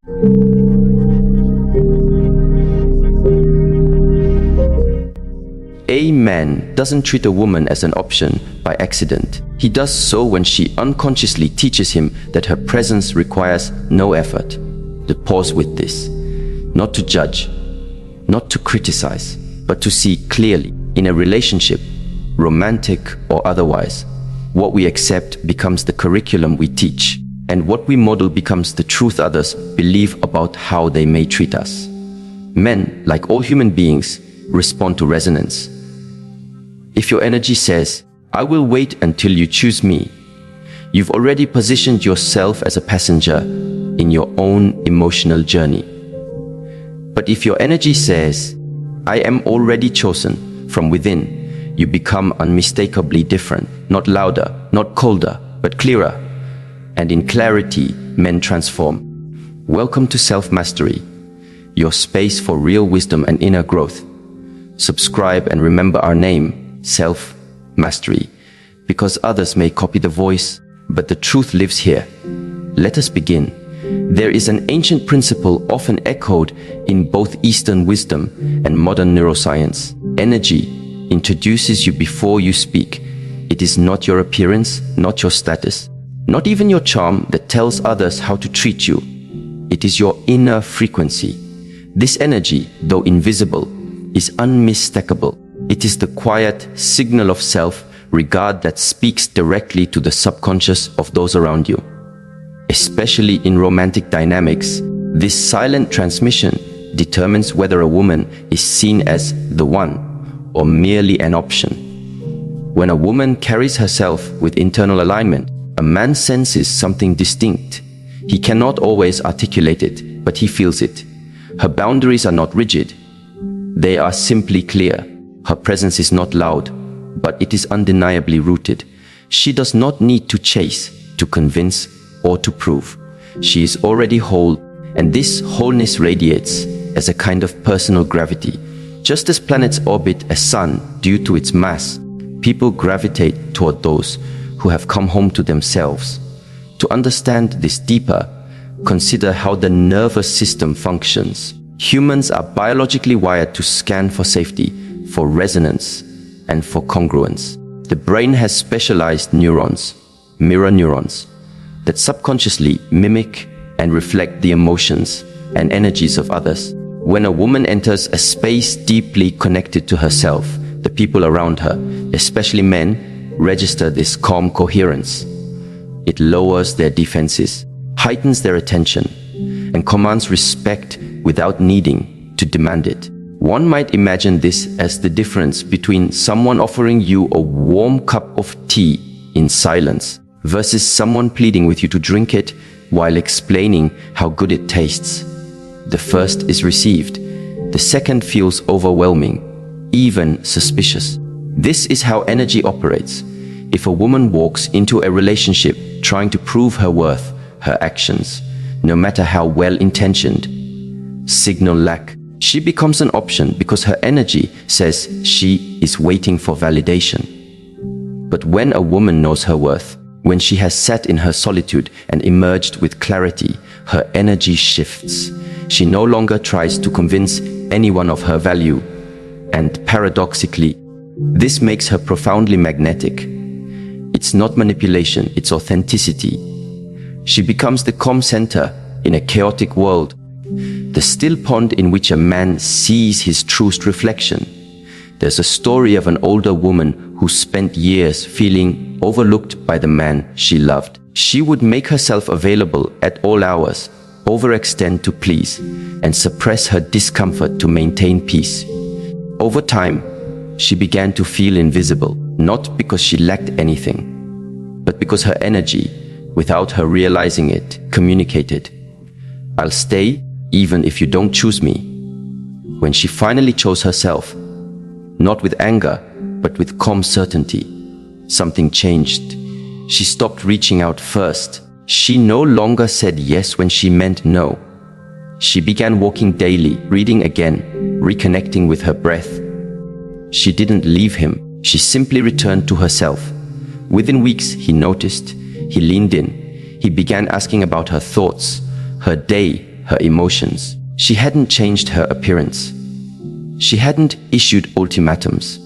A man doesn't treat a woman as an option by accident. He does so when she unconsciously teaches him that her presence requires no effort. To pause with this, not to judge, not to criticize, but to see clearly. In a relationship, romantic or otherwise, what we accept becomes the curriculum we teach, and what we model becomes the truth others believe about how they may treat us. Men, like all human beings, respond to resonance. If your energy says, "I will wait until you choose me," you've already positioned yourself as a passenger in your own emotional journey. But if your energy says, "I am already chosen," from within, you become unmistakably different, not louder, not colder, but clearer. And in clarity, men transform. Welcome to Self-Mastery, your space for real wisdom and inner growth. Subscribe and remember our name, Self-Mastery, because others may copy the voice, but the truth lives here. Let us begin. There is an ancient principle often echoed in both Eastern wisdom and modern neuroscience. Energy introduces you before you speak. It is not your appearance, not your status, not even your charm that tells others how to treat you. It is your inner frequency. This energy, though invisible, is unmistakable. It is the quiet signal of self-regard that speaks directly to the subconscious of those around you. Especially in romantic dynamics, this silent transmission determines whether a woman is seen as the one or merely an option. When a woman carries herself with internal alignment, a man senses something distinct. He cannot always articulate it, but he feels it. Her boundaries are not rigid. They are simply clear. Her presence is not loud, but it is undeniably rooted. She does not need to chase, to convince, or to prove. She is already whole, and this wholeness radiates as a kind of personal gravity. Just as planets orbit a sun due to its mass, people gravitate toward those who have come home to themselves. To understand this deeper, consider how the nervous system functions. Humans are biologically wired to scan for safety, for resonance, and for congruence. The brain has specialized neurons, mirror neurons, that subconsciously mimic and reflect the emotions and energies of others. When a woman enters a space deeply connected to herself, the people around her, especially men, register this calm coherence. It lowers their defenses, heightens their attention, and commands respect without needing to demand it. One might imagine this as the difference between someone offering you a warm cup of tea in silence versus someone pleading with you to drink it while explaining how good it tastes. The first is received. The second feels overwhelming, even suspicious. This is how energy operates. If a woman walks into a relationship trying to prove her worth, her actions, no matter how well-intentioned, signal lack. She becomes an option because her energy says she is waiting for validation. But when a woman knows her worth, when she has sat in her solitude and emerged with clarity, her energy shifts. She no longer tries to convince anyone of her value. And paradoxically, this makes her profoundly magnetic. It's not manipulation, it's authenticity. She becomes the calm center in a chaotic world, the still pond in which a man sees his truest reflection. There's a story of an older woman who spent years feeling overlooked by the man she loved. She would make herself available at all hours, overextend to please, and suppress her discomfort to maintain peace. Over time, she began to feel invisible, not because she lacked anything, but because her energy, without her realizing it, communicated, "I'll stay even if you don't choose me." When she finally chose herself, not with anger, but with calm certainty, something changed. She stopped reaching out first. She no longer said yes when she meant no. She began walking daily, reading again, reconnecting with her breath. She didn't leave him. She simply returned to herself. Within weeks, he noticed. He leaned in. He began asking about her thoughts, her day, her emotions. She hadn't changed her appearance. She hadn't issued ultimatums.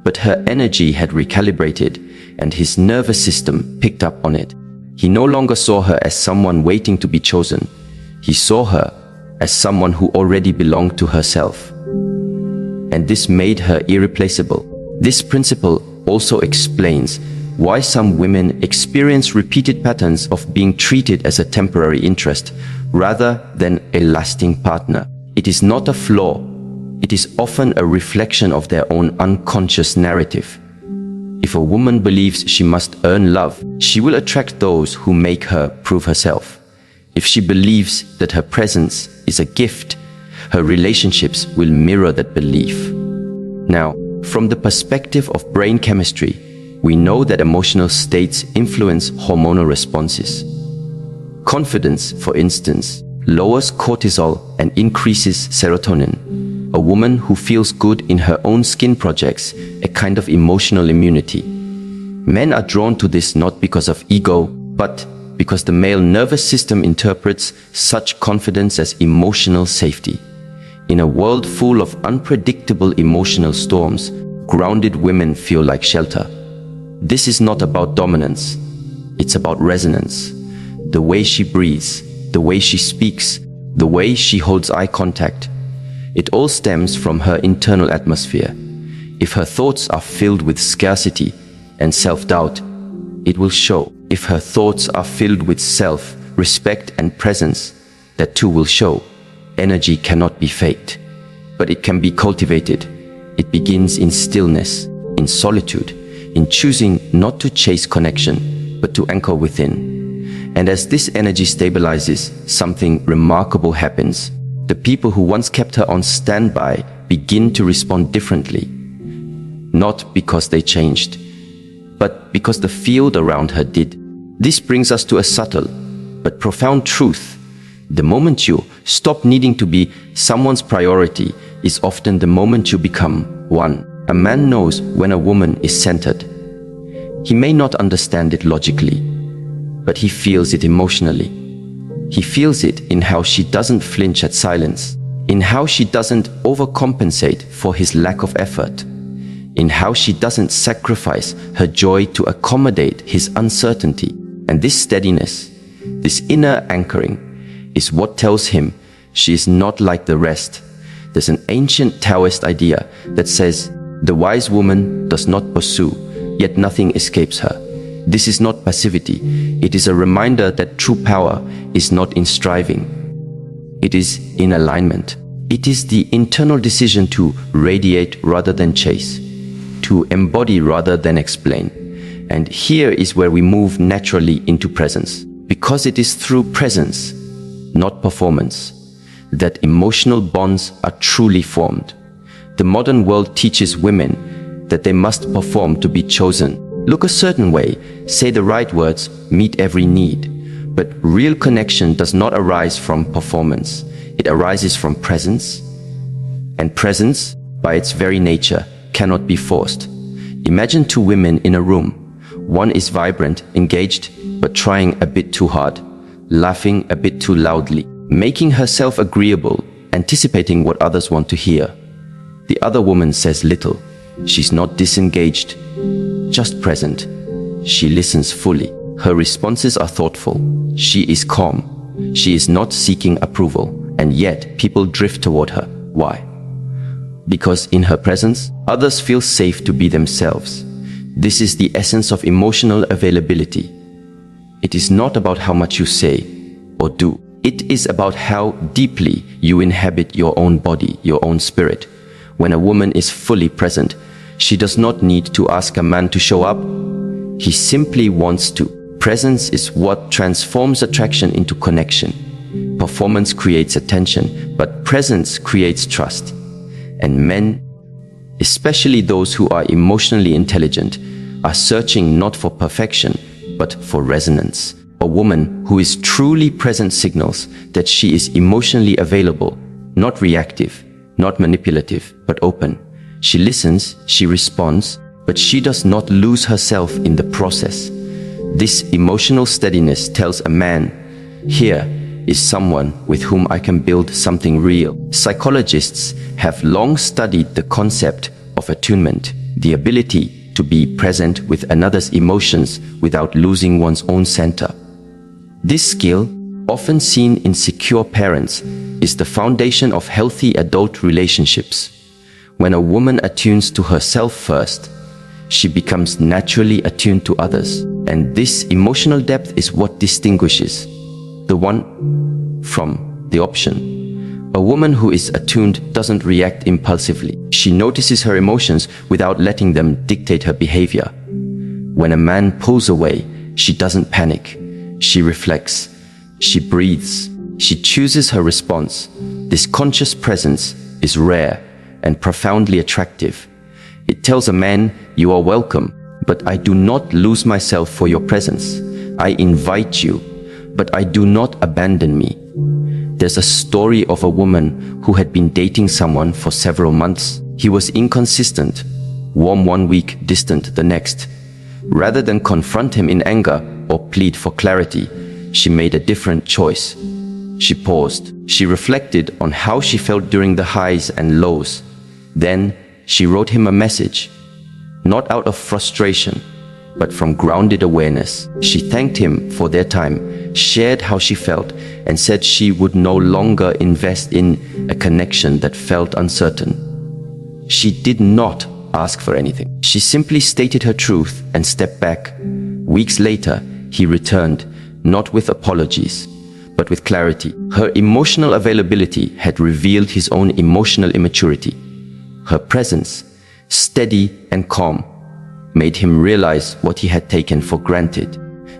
But her energy had recalibrated, and his nervous system picked up on it. He no longer saw her as someone waiting to be chosen. He saw her as someone who already belonged to herself. And this made her irreplaceable. This principle also explains why some women experience repeated patterns of being treated as a temporary interest rather than a lasting partner. It is not a flaw. It is often a reflection of their own unconscious narrative. If a woman believes she must earn love, she will attract those who make her prove herself. If she believes that her presence is a gift, her relationships will mirror that belief. Now, from the perspective of brain chemistry, we know that emotional states influence hormonal responses. Confidence, for instance, lowers cortisol and increases serotonin. A woman who feels good in her own skin projects a kind of emotional immunity. Men are drawn to this not because of ego, but because the male nervous system interprets such confidence as emotional safety. In a world full of unpredictable emotional storms, grounded women feel like shelter. This is not about dominance. It's about resonance. The way she breathes, the way she speaks, the way she holds eye contact. It all stems from her internal atmosphere. If her thoughts are filled with scarcity and self-doubt, it will show. If her thoughts are filled with self, respect and presence, that too will show. Energy cannot be faked, but it can be cultivated. It begins in stillness, in solitude, in choosing not to chase connection, but to anchor within. And as this energy stabilizes, something remarkable happens. The people who once kept her on standby begin to respond differently. Not because they changed, but because the field around her did. This brings us to a subtle but profound truth. The moment you stop needing to be someone's priority is often the moment you become one. A man knows when a woman is centered. He may not understand it logically, but he feels it emotionally. He feels it in how she doesn't flinch at silence, in how she doesn't overcompensate for his lack of effort, in how she doesn't sacrifice her joy to accommodate his uncertainty. And this steadiness, this inner anchoring, is what tells him she is not like the rest. There's an ancient Taoist idea that says, the wise woman does not pursue, yet nothing escapes her. This is not passivity. It is a reminder that true power is not in striving. It is in alignment. It is the internal decision to radiate rather than chase, to embody rather than explain. And here is where we move naturally into presence, because it is through presence, not performance, that emotional bonds are truly formed. The modern world teaches women that they must perform to be chosen. Look a certain way, say the right words, meet every need. But real connection does not arise from performance. It arises from presence. And presence, by its very nature, cannot be forced. Imagine two women in a room. One is vibrant, engaged, but trying a bit too hard, laughing a bit too loudly, making herself agreeable, anticipating what others want to hear. The other woman says little. She's not disengaged, just present. She listens fully. Her responses are thoughtful. She is calm. She is not seeking approval, and yet people drift toward her. Why? Because in her presence, others feel safe to be themselves. This is the essence of emotional availability. It is not about how much you say or do. It is about how deeply you inhabit your own body, your own spirit. When a woman is fully present, she does not need to ask a man to show up. He simply wants to. Presence is what transforms attraction into connection. Performance creates attention, but presence creates trust. And men, especially those who are emotionally intelligent, are searching not for perfection, but for resonance. A woman who is truly present signals that she is emotionally available, not reactive, not manipulative, but open. She listens, she responds, but she does not lose herself in the process. This emotional steadiness tells a man, here, is someone with whom I can build something real. Psychologists have long studied the concept of attunement, the ability to be present with another's emotions without losing one's own center. This skill, often seen in secure parents, is the foundation of healthy adult relationships. When a woman attunes to herself first, she becomes naturally attuned to others. And this emotional depth is what distinguishes the one from the option. A woman who is attuned doesn't react impulsively. She notices her emotions without letting them dictate her behavior. When a man pulls away, she doesn't panic. She reflects. She breathes. She chooses her response. This conscious presence is rare and profoundly attractive. It tells a man, "You are welcome, but I do not lose myself for your presence. I invite you, but I do not abandon me." There's a story of a woman who had been dating someone for several months. He was inconsistent, warm one week, distant the next. Rather than confront him in anger or plead for clarity, she made a different choice. She paused. She reflected on how she felt during the highs and lows. Then she wrote him a message, not out of frustration, but from grounded awareness. She thanked him for their time, shared how she felt, and said she would no longer invest in a connection that felt uncertain. She did not ask for anything. She simply stated her truth and stepped back. Weeks later, he returned, not with apologies, but with clarity. Her emotional availability had revealed his own emotional immaturity. Her presence, steady and calm, made him realize what he had taken for granted.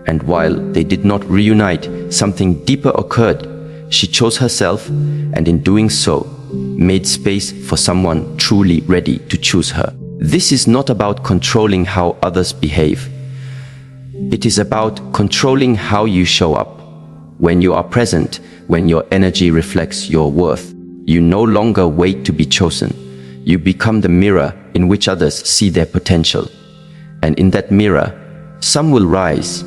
And while they did not reunite, something deeper occurred. She chose herself, and in doing so, made space for someone truly ready to choose her. This is not about controlling how others behave. It is about controlling how you show up. When you are present, when your energy reflects your worth, you no longer wait to be chosen. You become the mirror in which others see their potential. And in that mirror, some will rise,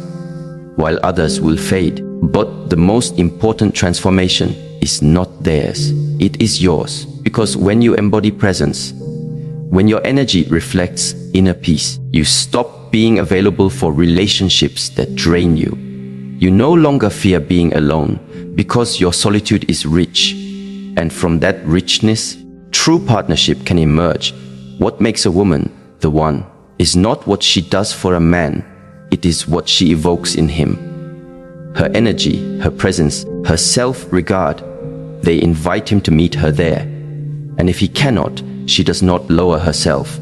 while others will fade. But the most important transformation is not theirs. It is yours. Because when you embody presence, when your energy reflects inner peace, you stop being available for relationships that drain you. You no longer fear being alone because your solitude is rich. And from that richness, true partnership can emerge. What makes a woman the one is not what she does for a man, it is what she evokes in him. Her energy, her presence, her self-regard, they invite him to meet her there. And if he cannot, she does not lower herself.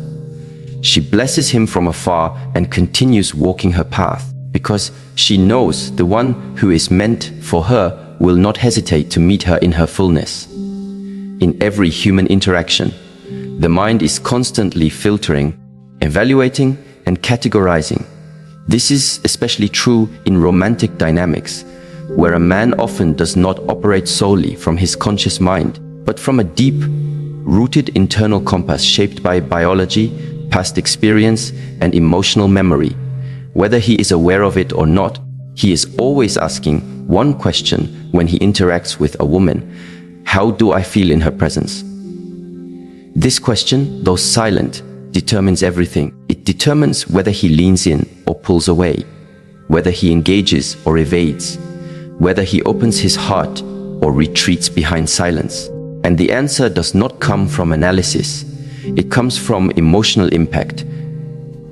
She blesses him from afar and continues walking her path, because she knows the one who is meant for her will not hesitate to meet her in her fullness. In every human interaction, the mind is constantly filtering, evaluating, and categorizing. This is especially true in romantic dynamics, where a man often does not operate solely from his conscious mind, but from a deep-rooted internal compass shaped by biology, past experience, and emotional memory. Whether he is aware of it or not, he is always asking one question when he interacts with a woman: how do I feel in her presence? This question, though silent, determines everything. It determines whether he leans in or pulls away, whether he engages or evades, whether he opens his heart or retreats behind silence. And the answer does not come from analysis. It comes from emotional impact.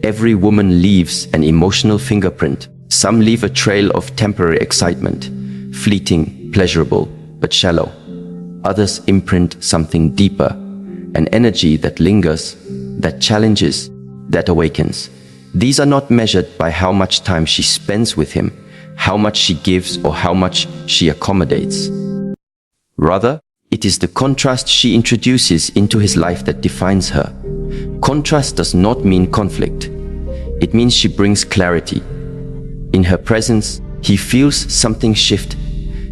Every woman leaves an emotional fingerprint. Some leave a trail of temporary excitement, fleeting, pleasurable, but shallow. Others imprint something deeper, an energy that lingers, that challenges, that awakens. These are not measured by how much time she spends with him, how much she gives, or how much she accommodates. Rather, it is the contrast she introduces into his life that defines her. Contrast does not mean conflict. It means she brings clarity. In her presence, he feels something shift.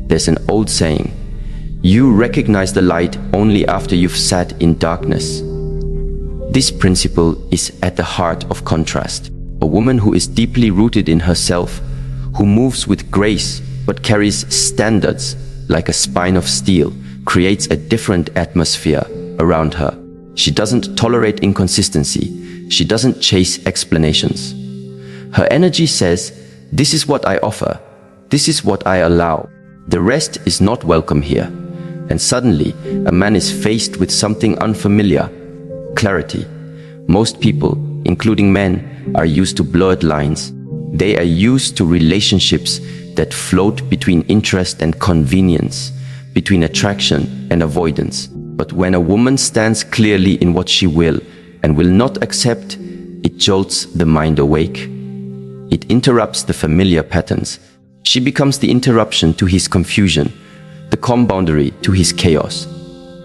There's an old saying, "You recognize the light only after you've sat in darkness." This principle is at the heart of contrast. A woman who is deeply rooted in herself, who moves with grace but carries standards, like a spine of steel, creates a different atmosphere around her. She doesn't tolerate inconsistency. She doesn't chase explanations. Her energy says, "This is what I offer. This is what I allow. The rest is not welcome here." And suddenly, a man is faced with something unfamiliar: clarity. Most people, including men, are used to blurred lines. They are used to relationships that float between interest and convenience, between attraction and avoidance. But when a woman stands clearly in what she will and will not accept, it jolts the mind awake. It interrupts the familiar patterns. She becomes the interruption to his confusion, the calm boundary to his chaos.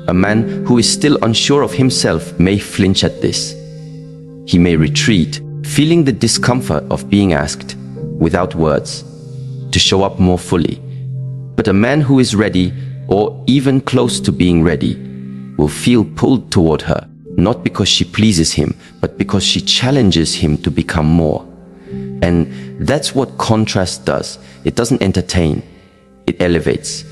A man who is still unsure of himself may flinch at this. He may retreat, feeling the discomfort of being asked, without words, to show up more fully. But a man who is ready, or even close to being ready, will feel pulled toward her, not because she pleases him, but because she challenges him to become more. And that's what contrast does. It doesn't entertain, it elevates.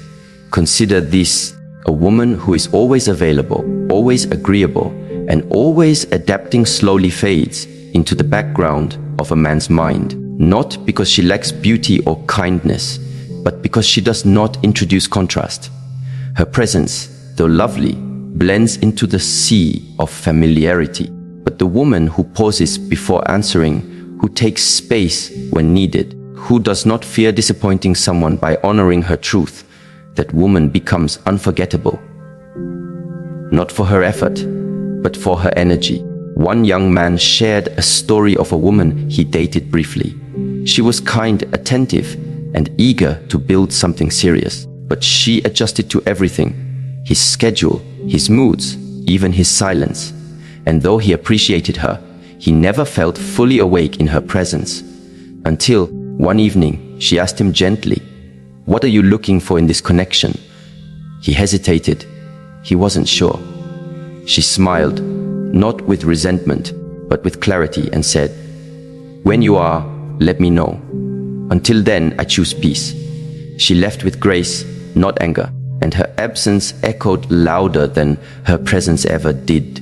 Consider this: a woman who is always available, always agreeable, and always adapting slowly fades into the background of a man's mind, not because she lacks beauty or kindness, but because she does not introduce contrast. Her presence, though lovely, blends into the sea of familiarity. But the woman who pauses before answering, who takes space when needed, who does not fear disappointing someone by honoring her truth, that woman becomes unforgettable. Not for her effort, but for her energy. One young man shared a story of a woman he dated briefly. She was kind, attentive, and eager to build something serious. But she adjusted to everything: his schedule, his moods, even his silence. And though he appreciated her, he never felt fully awake in her presence. Until one evening, she asked him gently, "What are you looking for in this connection?" He hesitated. He wasn't sure. She smiled, not with resentment, but with clarity, and said, "When you are, let me know. Until then, I choose peace." She left with grace, not anger, and her absence echoed louder than her presence ever did.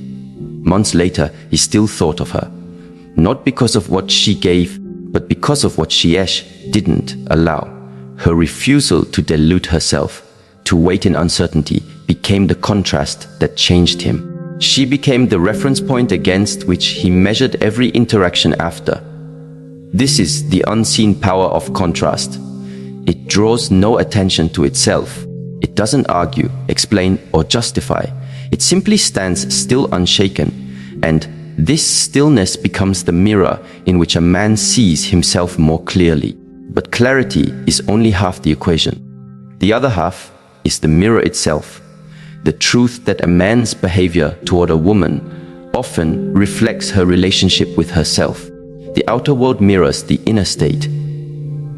Months later, he still thought of her, not because of what she gave, but because of what she didn't allow. Her refusal to delude herself, to wait in uncertainty, became the contrast that changed him. She became the reference point against which he measured every interaction after. This is the unseen power of contrast. It draws no attention to itself. It doesn't argue, explain, or justify. It simply stands still, unshaken. And this stillness becomes the mirror in which a man sees himself more clearly. But clarity is only half the equation. The other half is the mirror itself. The truth that a man's behavior toward a woman often reflects her relationship with herself. The outer world mirrors the inner state.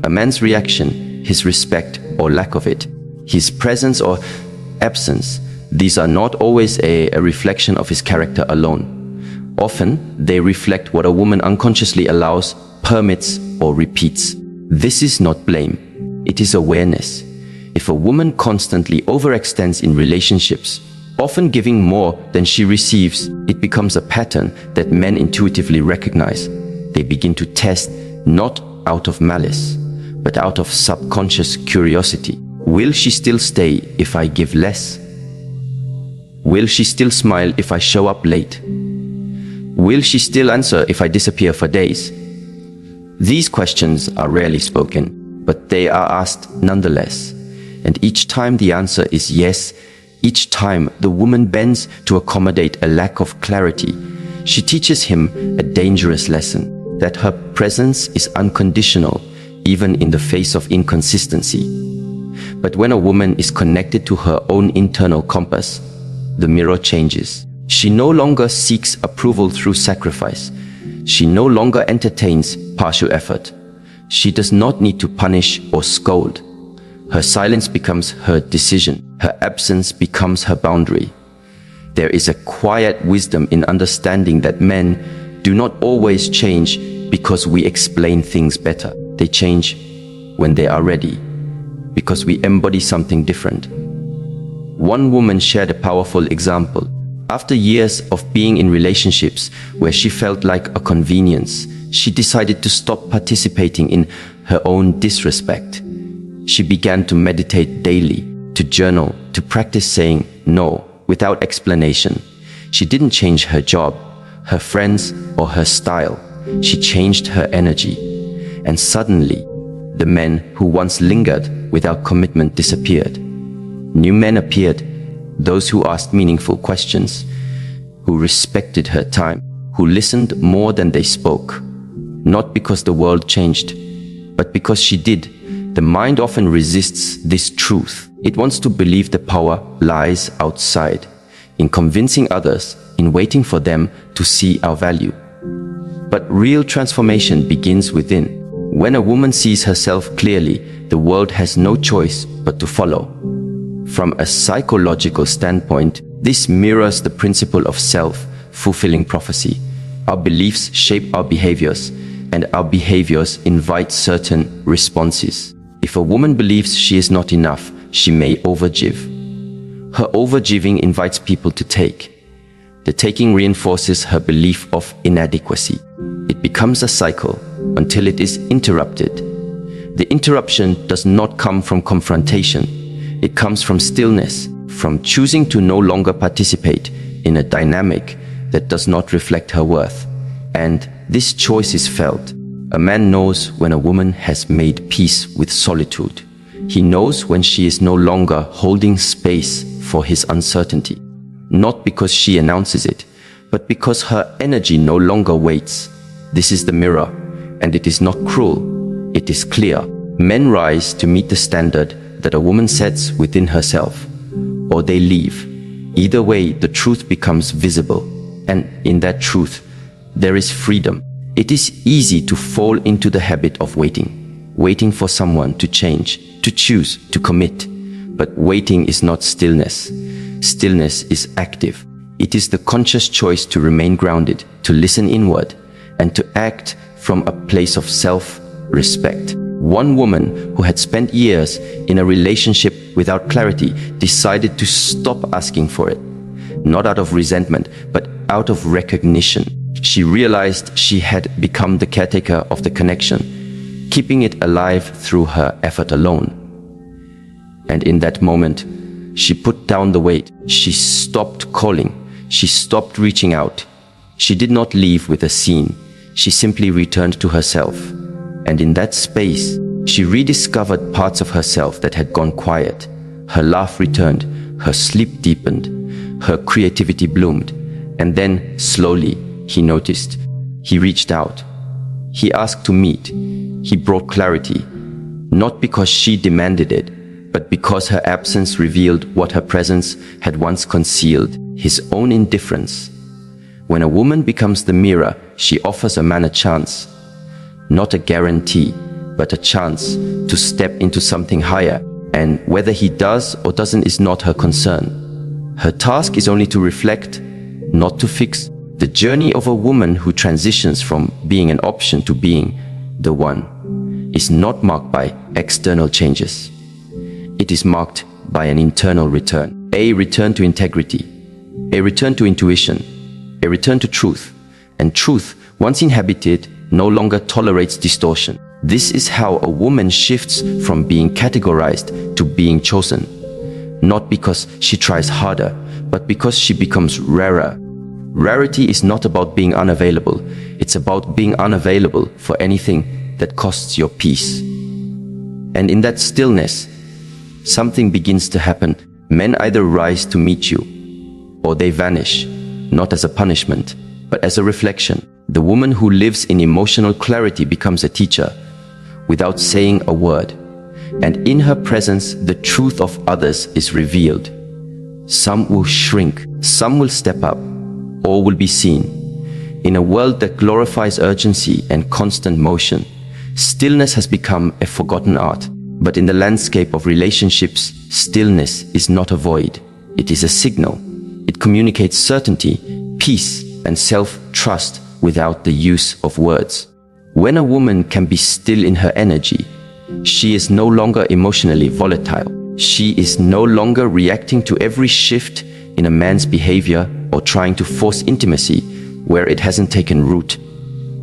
A man's reaction, his respect or lack of it, his presence or absence, these are not always a reflection of his character alone. Often, they reflect what a woman unconsciously allows, permits, or repeats. This is not blame. It is awareness. If a woman constantly overextends in relationships, often giving more than she receives, it becomes a pattern that men intuitively recognize. They begin to test, not out of malice, but out of subconscious curiosity. Will she still stay if I give less? Will she still smile if I show up late? Will she still answer if I disappear for days? These questions are rarely spoken, but they are asked nonetheless. And each time the answer is yes, each time the woman bends to accommodate a lack of clarity, she teaches him a dangerous lesson, that her presence is unconditional, even in the face of inconsistency. But when a woman is connected to her own internal compass, the mirror changes. She no longer seeks approval through sacrifice. She no longer entertains partial effort. She does not need to punish or scold. Her silence becomes her decision. Her absence becomes her boundary. There is a quiet wisdom in understanding that men do not always change because we explain things better. They change when they are ready. because we embody something different. One woman shared a powerful example. After years of being in relationships where she felt like a convenience, she decided to stop participating in her own disrespect. She began to meditate daily, to journal, to practice saying no without explanation. She didn't change her job, her friends, or her style. She changed her energy. And suddenly, the men who once lingered without commitment disappeared. New men appeared, those who asked meaningful questions, who respected her time, who listened more than they spoke. Not because the world changed, but because she did. The mind often resists this truth. It wants to believe the power lies outside, in convincing others, in waiting for them to see our value. But real transformation begins within. When a woman sees herself clearly, the world has no choice but to follow. From a psychological standpoint, this mirrors the principle of self-fulfilling prophecy. Our beliefs shape our behaviors, and our behaviors invite certain responses. If a woman believes she is not enough, she may overgive. Her overgiving invites people to take. The taking reinforces her belief of inadequacy. It becomes a cycle until it is interrupted. The interruption does not come from confrontation. It comes from stillness, from choosing to no longer participate in a dynamic that does not reflect her worth. And this choice is felt. A man knows when a woman has made peace with solitude. He knows when she is no longer holding space for his uncertainty. Not because she announces it, but because her energy no longer waits. This is the mirror, and it is not cruel, it is clear. Men rise to meet the standard that a woman sets within herself, or they leave. Either way, the truth becomes visible, and in that truth, there is freedom. It is easy to fall into the habit of waiting for someone to change, to choose, to commit. But waiting is not stillness. Stillness is active. It is the conscious choice to remain grounded, to listen inward, and to act from a place of self-respect. One woman who had spent years in a relationship without clarity decided to stop asking for it, not out of resentment, but out of recognition. She realized she had become the caretaker of the connection, keeping it alive through her effort alone. And in that moment, she put down the weight. She stopped calling. She stopped reaching out. She did not leave with a scene. She simply returned to herself. And in that space, she rediscovered parts of herself that had gone quiet. Her laugh returned. Her sleep deepened. Her creativity bloomed. And then, slowly, he noticed. He reached out. He asked to meet. He brought clarity. Not because she demanded it, but because her absence revealed what her presence had once concealed, his own indifference. When a woman becomes the mirror, she offers a man a chance. Not a guarantee, but a chance to step into something higher. And whether he does or doesn't is not her concern. Her task is only to reflect, not to fix. The journey of a woman who transitions from being an option to being the one is not marked by external changes. It is marked by an internal return. A return to integrity, a return to intuition, a return to truth. And truth, once inhabited, no longer tolerates distortion. This is how a woman shifts from being categorized to being chosen. Not because she tries harder, but because she becomes rarer. Rarity is not about being unavailable. It's about being unavailable for anything that costs your peace. And in that stillness, something begins to happen. Men either rise to meet you, or they vanish, not as a punishment, but as a reflection. The woman who lives in emotional clarity becomes a teacher, without saying a word. And in her presence, the truth of others is revealed. Some will shrink, some will step up, all will be seen. In a world that glorifies urgency and constant motion, stillness has become a forgotten art. But in the landscape of relationships, stillness is not a void. It is a signal. It communicates certainty, peace, and self-trust without the use of words. When a woman can be still in her energy, She is no longer emotionally volatile. She is no longer reacting to every shift in a man's behavior or trying to force intimacy where it hasn't taken root.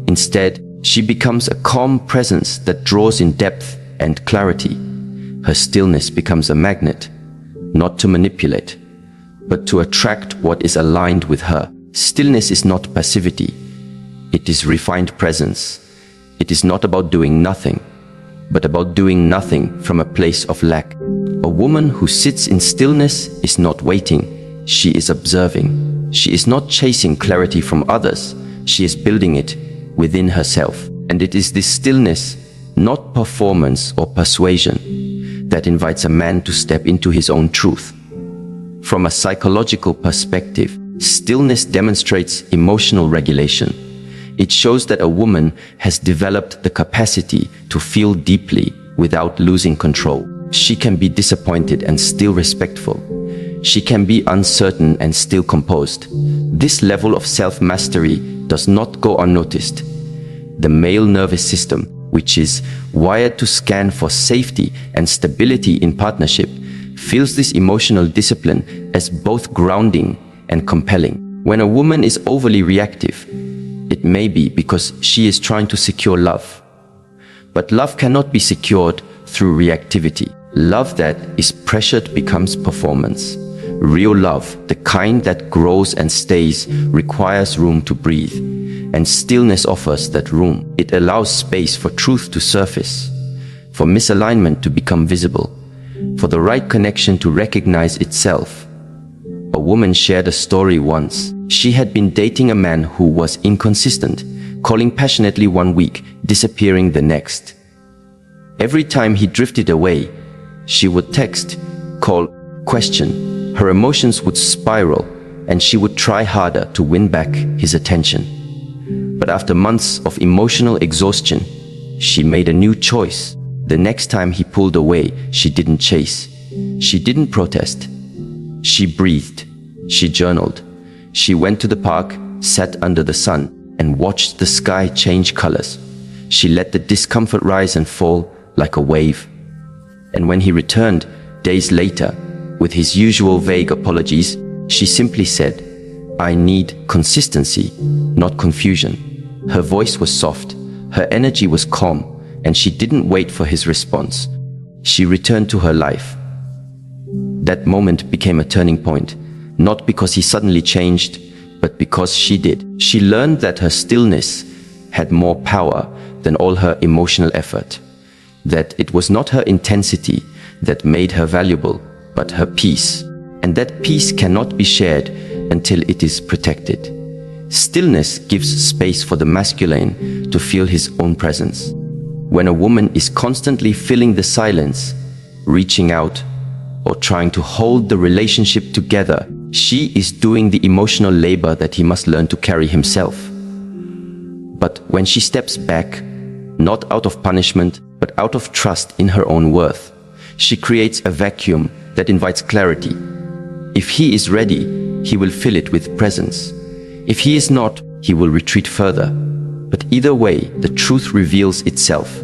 Instead, she becomes a calm presence that draws in depth and clarity. Her stillness becomes a magnet, not to manipulate, but to attract what is aligned with her. Stillness is not passivity. It is refined presence. It is not about doing nothing, but about doing nothing from a place of lack. A woman who sits in stillness is not waiting. She is observing. She is not chasing clarity from others. She is building it within herself. And it is this stillness, not performance or persuasion, that invites a man to step into his own truth. From a psychological perspective, stillness demonstrates emotional regulation. It shows that a woman has developed the capacity to feel deeply without losing control. She can be disappointed and still respectful. She can be uncertain and still composed. This level of self-mastery does not go unnoticed. The male nervous system, which is wired to scan for safety and stability in partnership, feels this emotional discipline as both grounding and compelling. When a woman is overly reactive, it may be because she is trying to secure love. But love cannot be secured through reactivity. Love that is pressured becomes performance. Real love, the kind that grows and stays, requires room to breathe. And stillness offers that room. It allows space for truth to surface, for misalignment to become visible, for the right connection to recognize itself. A woman shared a story once. She had been dating a man who was inconsistent, calling passionately one week, disappearing the next. Every time he drifted away, she would text, call, question. Her emotions would spiral, and she would try harder to win back his attention. But after months of emotional exhaustion, she made a new choice. The next time he pulled away, she didn't chase. She didn't protest. She breathed. She journaled. She went to the park, sat under the sun, and watched the sky change colors. She let the discomfort rise and fall like a wave. And when he returned, days later, with his usual vague apologies, she simply said, "I need consistency, not confusion." Her voice was soft, her energy was calm, and she didn't wait for his response. She returned to her life. That moment became a turning point, not because he suddenly changed, but because she did. She learned that her stillness had more power than all her emotional effort, that it was not her intensity that made her valuable, but her peace, and that peace cannot be shared until it is protected. Stillness gives space for the masculine to feel his own presence. When a woman is constantly filling the silence, reaching out, or trying to hold the relationship together, she is doing the emotional labor that he must learn to carry himself. But when she steps back, not out of punishment, but out of trust in her own worth, she creates a vacuum that invites clarity. If he is ready, he will fill it with presence. If he is not, he will retreat further. But either way, the truth reveals itself.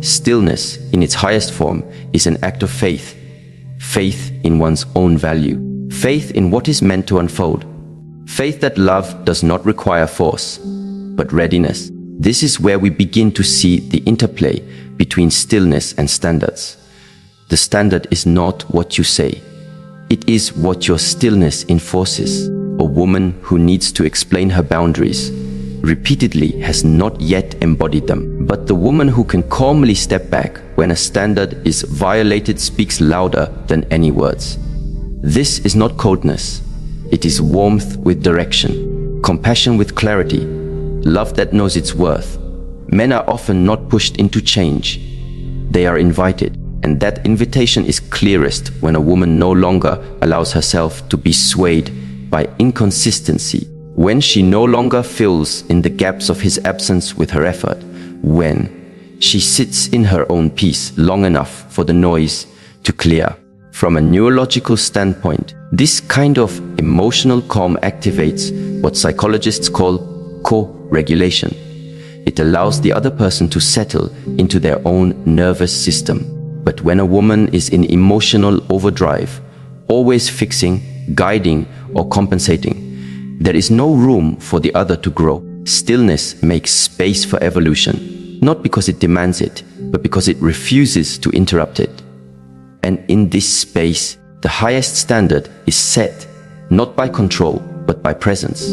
Stillness, in its highest form, is an act of faith. Faith in one's own value. Faith in what is meant to unfold. Faith that love does not require force, but readiness. This is where we begin to see the interplay between stillness and standards. The standard is not what you say. It is what your stillness enforces. A woman who needs to explain her boundaries repeatedly has not yet embodied them. But the woman who can calmly step back when a standard is violated speaks louder than any words. This is not coldness. It is warmth with direction, compassion with clarity, love that knows its worth. Men are often not pushed into change. They are invited, and that invitation is clearest when a woman no longer allows herself to be swayed by inconsistency, when she no longer fills in the gaps of his absence with her effort, when she sits in her own peace long enough for the noise to clear. From a neurological standpoint, this kind of emotional calm activates what psychologists call co-regulation. It allows the other person to settle into their own nervous system. But when a woman is in emotional overdrive, always fixing, guiding, or compensating, there is no room for the other to grow. Stillness makes space for evolution, not because it demands it, but because it refuses to interrupt it. And in this space, the highest standard is set, not by control, but by presence.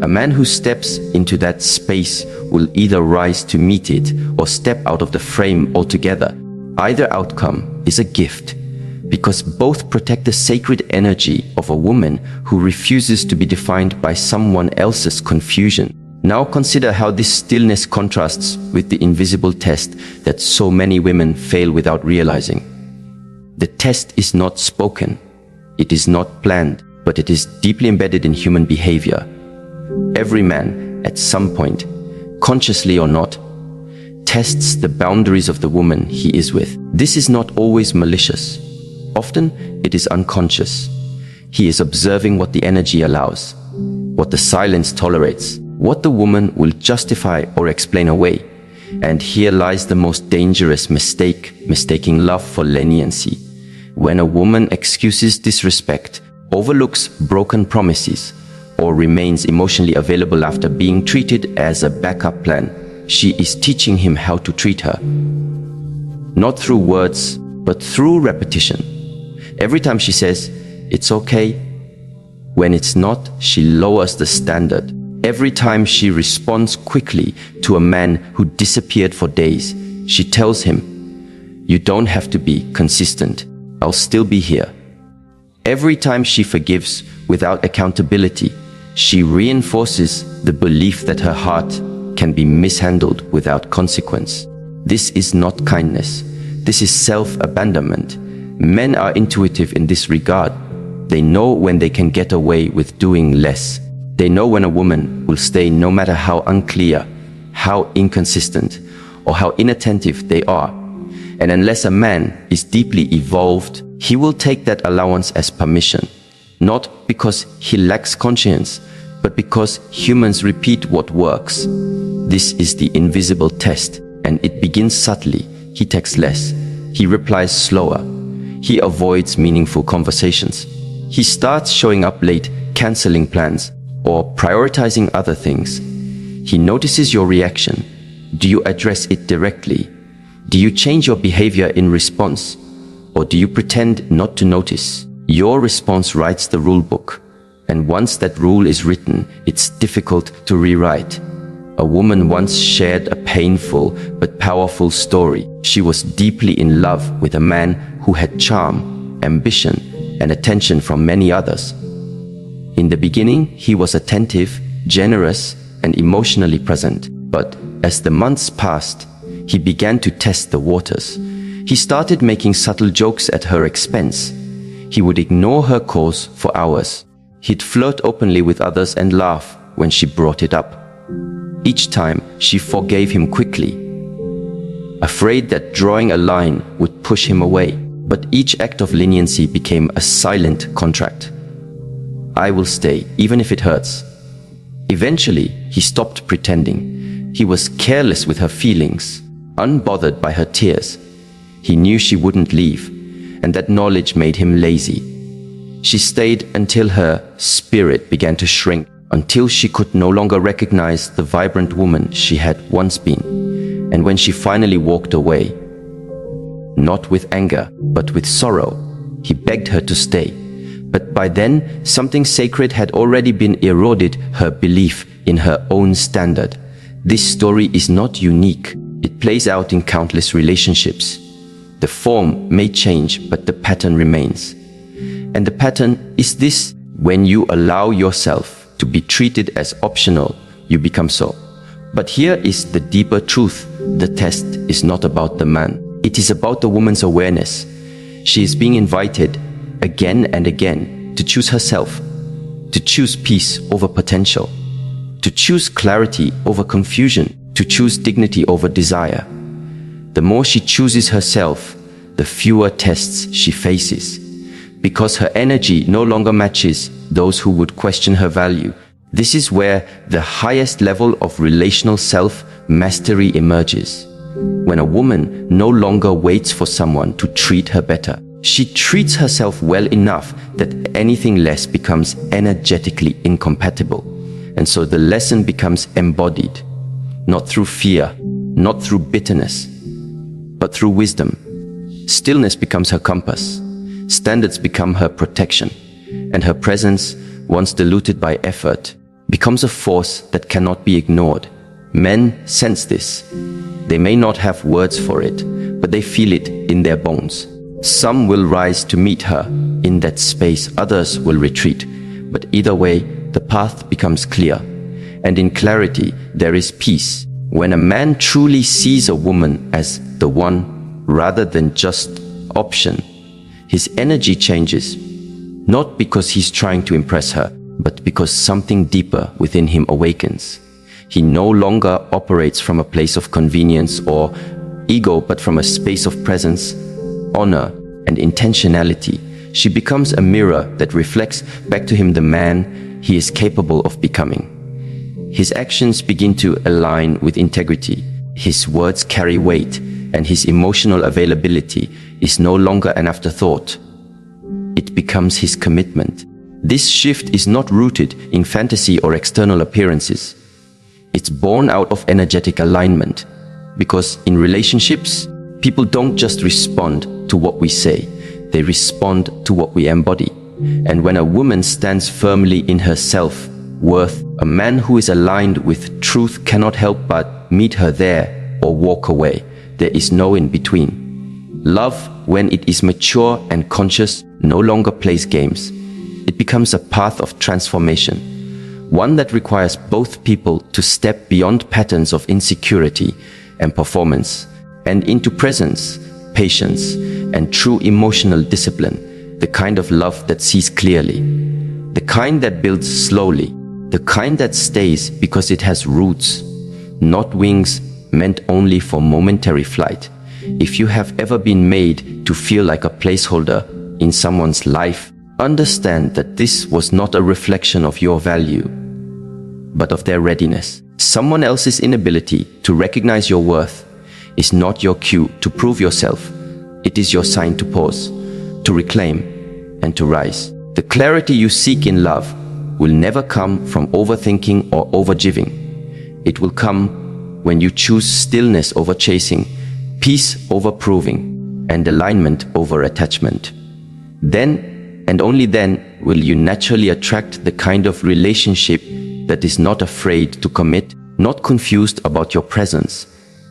A man who steps into that space will either rise to meet it or step out of the frame altogether. Either outcome is a gift, because both protect the sacred energy of a woman who refuses to be defined by someone else's confusion. Now consider how this stillness contrasts with the invisible test that so many women fail without realizing. The test is not spoken, it is not planned, but it is deeply embedded in human behavior. Every man, at some point, consciously or not, tests the boundaries of the woman he is with. This is not always malicious. Often, it is unconscious. He is observing what the energy allows, what the silence tolerates, what the woman will justify or explain away. And here lies the most dangerous mistake, mistaking love for leniency. When a woman excuses disrespect, overlooks broken promises, or remains emotionally available after being treated as a backup plan, she is teaching him how to treat her. Not through words, but through repetition. Every time she says, "It's okay," when it's not, she lowers the standard. Every time she responds quickly to a man who disappeared for days, she tells him, "You don't have to be consistent. I'll still be here." Every time she forgives without accountability, she reinforces the belief that her heart can be mishandled without consequence. This is not kindness. This is self-abandonment. Men are intuitive in this regard. They know when they can get away with doing less. They know when a woman will stay no matter how unclear, how inconsistent, or how inattentive they are. And unless a man is deeply evolved, he will take that allowance as permission, not because he lacks conscience, but because humans repeat what works. This is the invisible test, and it begins subtly. He texts less. He replies slower. He avoids meaningful conversations. He starts showing up late, canceling plans, or prioritizing other things. He notices your reaction. Do you address it directly? Do you change your behavior in response? Or do you pretend not to notice? Your response writes the rule book. And once that rule is written, it's difficult to rewrite. A woman once shared a painful but powerful story. She was deeply in love with a man who had charm, ambition, and attention from many others. In the beginning, he was attentive, generous, and emotionally present. But as the months passed, he began to test the waters. He started making subtle jokes at her expense. He would ignore her calls for hours. He'd flirt openly with others and laugh when she brought it up. Each time, she forgave him quickly, afraid that drawing a line would push him away. But each act of leniency became a silent contract. I will stay, even if it hurts. Eventually, he stopped pretending. He was careless with her feelings, unbothered by her tears. He knew she wouldn't leave, and that knowledge made him lazy. She stayed until her spirit began to shrink, until she could no longer recognize the vibrant woman she had once been. And when she finally walked away, not with anger, but with sorrow, he begged her to stay. But by then, something sacred had already been eroded, her belief in her own standard. This story is not unique. It plays out in countless relationships. The form may change, but the pattern remains. And the pattern is this: when you allow yourself to be treated as optional, you become so. But here is the deeper truth. The test is not about the man. It is about the woman's awareness. She is being invited again and again to choose herself, to choose peace over potential, to choose clarity over confusion, to choose dignity over desire. The more she chooses herself, the fewer tests she faces, because her energy no longer matches those who would question her value. This is where the highest level of relational self mastery emerges. When a woman no longer waits for someone to treat her better, she treats herself well enough that anything less becomes energetically incompatible. And so the lesson becomes embodied, not through fear, not through bitterness, but through wisdom. Stillness becomes her compass, standards become her protection, and her presence, once diluted by effort, becomes a force that cannot be ignored. Men sense this. They may not have words for it, but they feel it in their bones. Some will rise to meet her in that space, others will retreat. But either way, the path becomes clear. And in clarity, there is peace. When a man truly sees a woman as the one rather than just option, his energy changes, not because he's trying to impress her, but because something deeper within him awakens. He no longer operates from a place of convenience or ego, but from a space of presence, honor, and intentionality. She becomes a mirror that reflects back to him the man he is capable of becoming. His actions begin to align with integrity. His words carry weight, and his emotional availability is no longer an afterthought. It becomes his commitment. This shift is not rooted in fantasy or external appearances. It's born out of energetic alignment. Because in relationships, people don't just respond to what we say, they respond to what we embody. And when a woman stands firmly in her self-worth, a man who is aligned with truth cannot help but meet her there or walk away. There is no in between. Love, when it is mature and conscious, no longer plays games. It becomes a path of transformation, one that requires both people to step beyond patterns of insecurity and performance and into presence, patience, and true emotional discipline, the kind of love that sees clearly, the kind that builds slowly, the kind that stays because it has roots, not wings meant only for momentary flight. If you have ever been made to feel like a placeholder in someone's life, understand that this was not a reflection of your value, but of their readiness. Someone else's inability to recognize your worth is not your cue to prove yourself. It is your sign to pause, to reclaim, and to rise. The clarity you seek in love will never come from overthinking or overgiving. It will come when you choose stillness over chasing, peace over proving, and alignment over attachment. Then, and only then, will you naturally attract the kind of relationship that is not afraid to commit, not confused about your presence,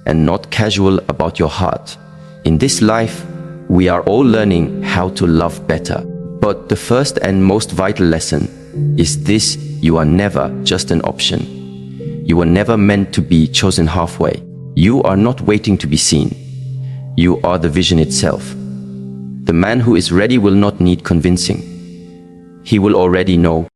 and not casual about your heart. In this life, we are all learning how to love better. But the first and most vital lesson is this: you are never just an option. You were never meant to be chosen halfway. You are not waiting to be seen. You are the vision itself. The man who is ready will not need convincing. He will already know